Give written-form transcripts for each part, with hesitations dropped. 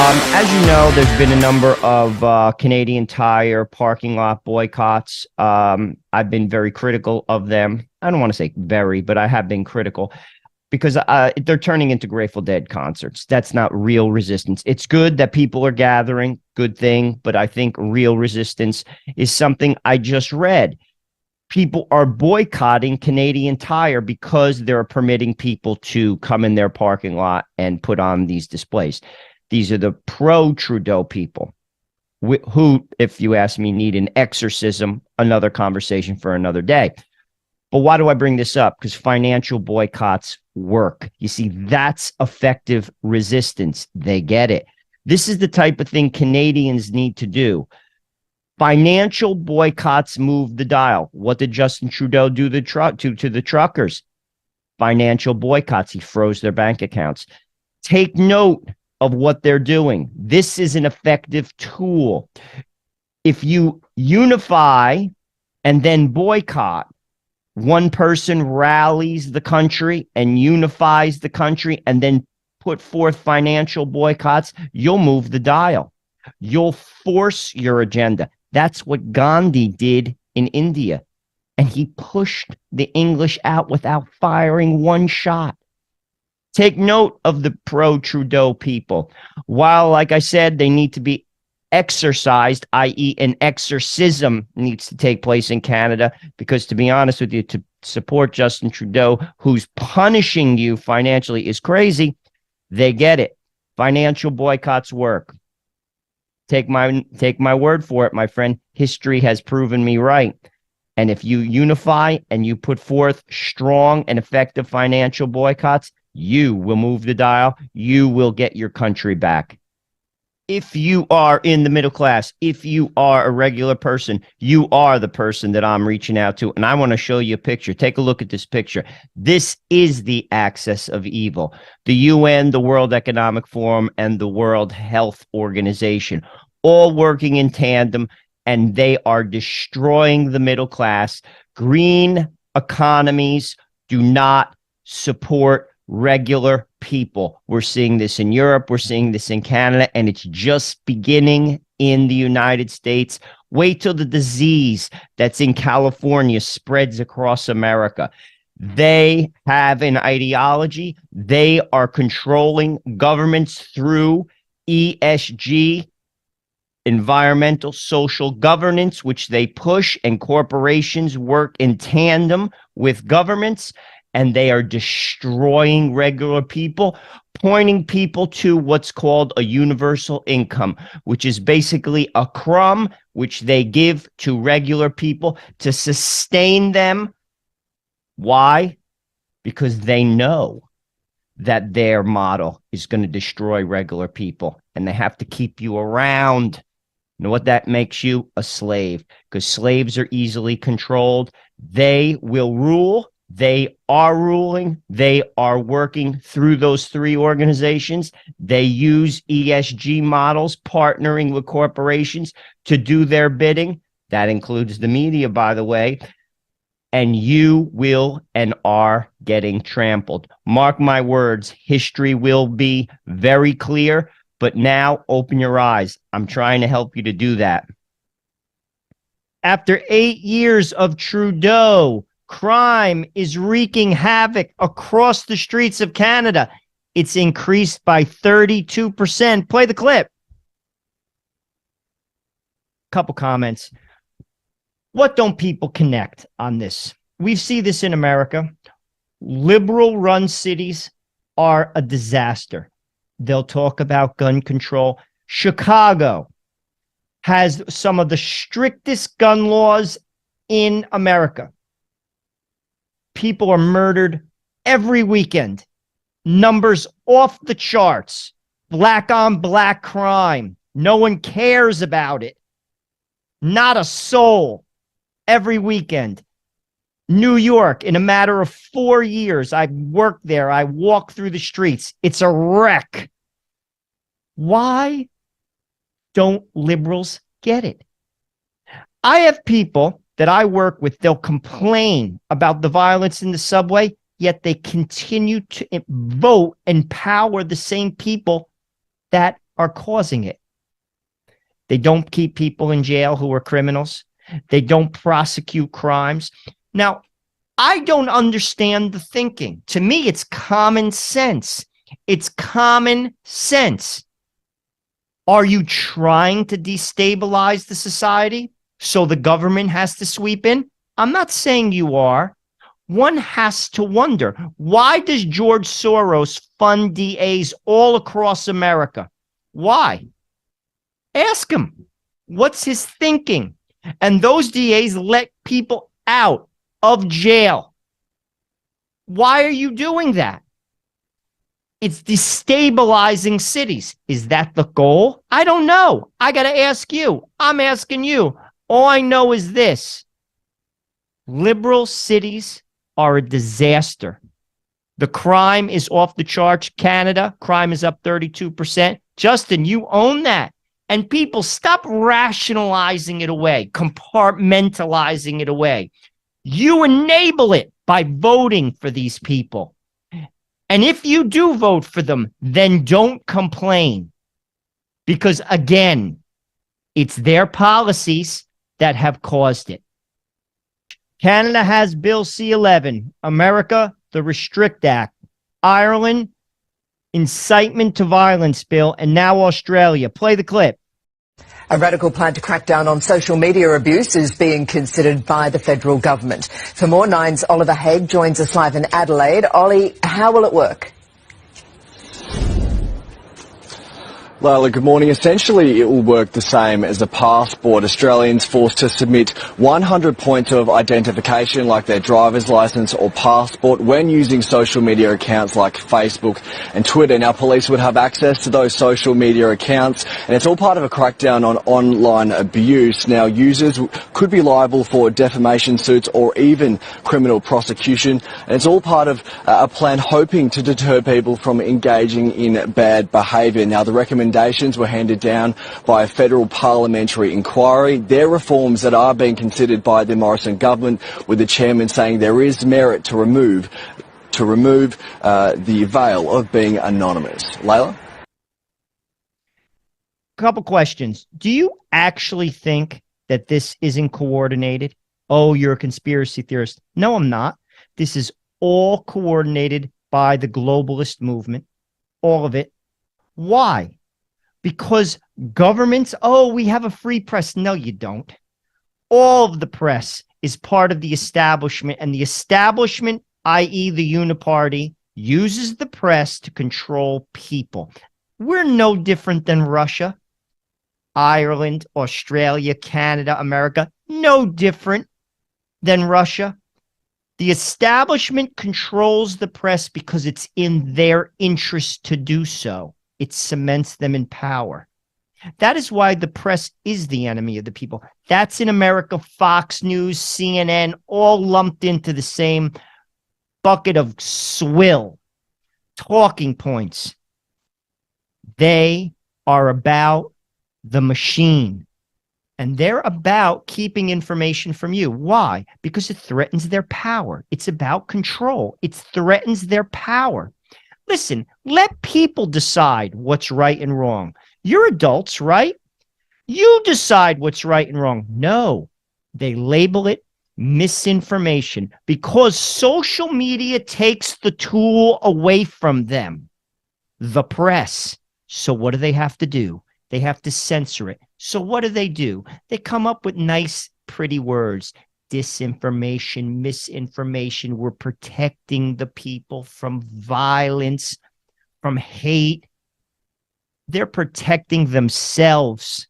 As you know, there's been a number of Canadian Tire parking lot boycotts. I've been very critical of them. I don't want to say very, but I have been critical because they're turning into Grateful Dead concerts. That's not real resistance. It's good that people are gathering, good thing, but I think real resistance is something I just read. People are boycotting Canadian Tire because they're permitting people to come in their parking lot and put on these displays. These are the pro-Trudeau people who, if you ask me, need an exorcism, another conversation for another day. But why do I bring this up? Because financial boycotts work. You see, that's effective resistance. They get it. This is the type of thing Canadians need to do. Financial boycotts move the dial. What did Justin Trudeau do to the truckers? Financial boycotts. He froze their bank accounts. Take note of what they're doing. This is an effective tool. If you unify and then boycott, one person rallies the country and unifies the country and then put forth financial boycotts, you'll move the dial. You'll force your agenda. That's what Gandhi did in India. And he pushed the English out without firing one shot. Take note of the pro-Trudeau people. While, like I said, they need to be exorcised, i.e. an exorcism needs to take place in Canada, because to be honest with you, to support Justin Trudeau, who's punishing you financially, is crazy. They get it. Financial boycotts work. Take my word for it, my friend. History has proven me right. And if you unify and you put forth strong and effective financial boycotts, you will move the dial. You will get your country back. If you are in the middle class, if you are a regular person, you are the person that I'm reaching out to. And I want to show you a picture. Take a look at this picture. This is the axis of evil. The UN, the World Economic Forum, and the World Health Organization, all working in tandem, and they are destroying the middle class. Green economies do not support regular people. We're seeing this in Europe. We're seeing this in Canada, and it's just beginning in the United States. Wait till the disease that's in California spreads across America. They have an ideology. They are controlling governments through ESG, environmental social governance, which they push, and corporations work in tandem with governments. And they are destroying regular people, pointing people to what's called a universal income, which is basically a crumb which they give to regular people to sustain them. Why? Because they know that their model is going to destroy regular people, and they have to keep you around. You know what that makes you? A slave, because slaves are easily controlled. They will rule. They are ruling. They are working through those three organizations. They use ESG models, partnering with corporations to do their bidding. That includes the media, by the way. And you will and are getting trampled. Mark my words, history will be very clear, but now open your eyes. I'm trying to help you to do that. After 8 years of Trudeau, crime is wreaking havoc across the streets of Canada. It's increased by 32%. Play the clip. Couple comments. What don't people connect on this? We see this in America. Liberal-run cities are a disaster. They'll talk about gun control. Chicago has some of the strictest gun laws in America. People are murdered every weekend. Numbers off the charts. Black on black crime. No one cares about it. Not a soul. Every weekend. New York, in a matter of 4 years, I worked there. I walked through the streets. It's a wreck. Why don't liberals get it? I have people that I work with, they'll complain about the violence in the subway, yet they continue to vote and empower the same people that are causing it. They don't keep people in jail who are criminals. They don't prosecute crimes. Now, I don't understand the thinking. To me, it's common sense. It's common sense. Are you trying to destabilize the society so the government has to sweep in? I'm not saying you are. One has to wonder, why does George Soros fund DAs all across America? Why? Ask him. What's his thinking? And those DAs let people out of jail. Why are you doing that? It's destabilizing cities. Is that the goal? I don't know. I got to ask you. I'm asking you. All I know is this. Liberal cities are a disaster. The crime is off the charts. Canada, crime is up 32%. Justin, you own that. And people, stop rationalizing it away, compartmentalizing it away. You enable it by voting for these people. And if you do vote for them, then don't complain. Because again, it's their policies that have caused it. Canada has Bill C-11. America, the Restrict Act. Ireland, Incitement to Violence Bill. And now Australia. Play the clip. A radical plan to crack down on social media abuse is being considered by the federal government. For more, Nine's Oliver Haig joins us live in Adelaide. Ollie, how will it work? Layla, good morning. Essentially, it will work the same as a passport. Australians forced to submit 100 points of identification, like their driver's licence or passport, when using social media accounts like Facebook and Twitter. Now, police would have access to those social media accounts, and it's all part of a crackdown on online abuse. Now, users could be liable for defamation suits or even criminal prosecution, and it's all part of a plan hoping to deter people from engaging in bad behaviour. Now, the recommendations were handed down by a federal parliamentary inquiry. They're reforms that are being considered by the Morrison government, with the chairman saying there is merit to remove the veil of being anonymous. Layla? Couple questions. Do you actually think that this isn't coordinated? Oh, you're a conspiracy theorist. No, I'm not. This is all coordinated by the globalist movement. All of it. Why? Because governments, oh, we have a free press. No, you don't. All of the press is part of the establishment, and the establishment, i.e. the uniparty, uses the press to control people. We're no different than Russia, Ireland, Australia, Canada, America. No different than Russia. The establishment controls the press because it's in their interest to do so. It cements them in power. That is why the press is the enemy of the people. That's in America, Fox News, CNN, all lumped into the same bucket of swill, talking points. They are about the machine, and they're about keeping information from you. Why? Because it threatens their power. It's about control. It threatens their power. Listen, let people decide what's right and wrong. You're adults, right? You decide what's right and wrong. No, they label it misinformation because social media takes the tool away from them, the press. So what do they have to do? They have to censor it. So what do? They come up with nice, pretty words. Disinformation, misinformation. We're protecting the people from violence, from hate. They're protecting themselves.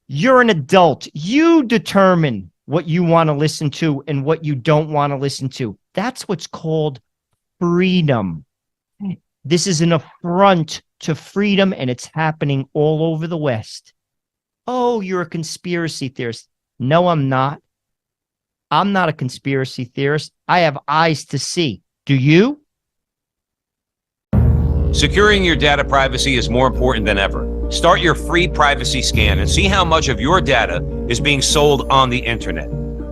You're an adult. You determine what you want to listen to and what you don't want to listen to. That's what's called freedom. This is an affront to freedom, and it's happening all over the West. Oh, you're a conspiracy theorist. No, I'm not. I'm not a conspiracy theorist. I have eyes to see. Do you? Securing your data privacy is more important than ever. Start your free privacy scan and see how much of your data is being sold on the internet.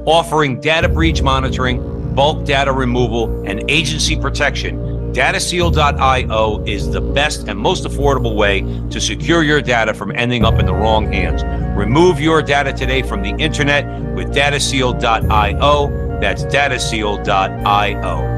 Offering data breach monitoring, bulk data removal, and agency protection, DataSeal.io is the best and most affordable way to secure your data from ending up in the wrong hands. Remove your data today from the internet with DataSeal.io. That's DataSeal.io.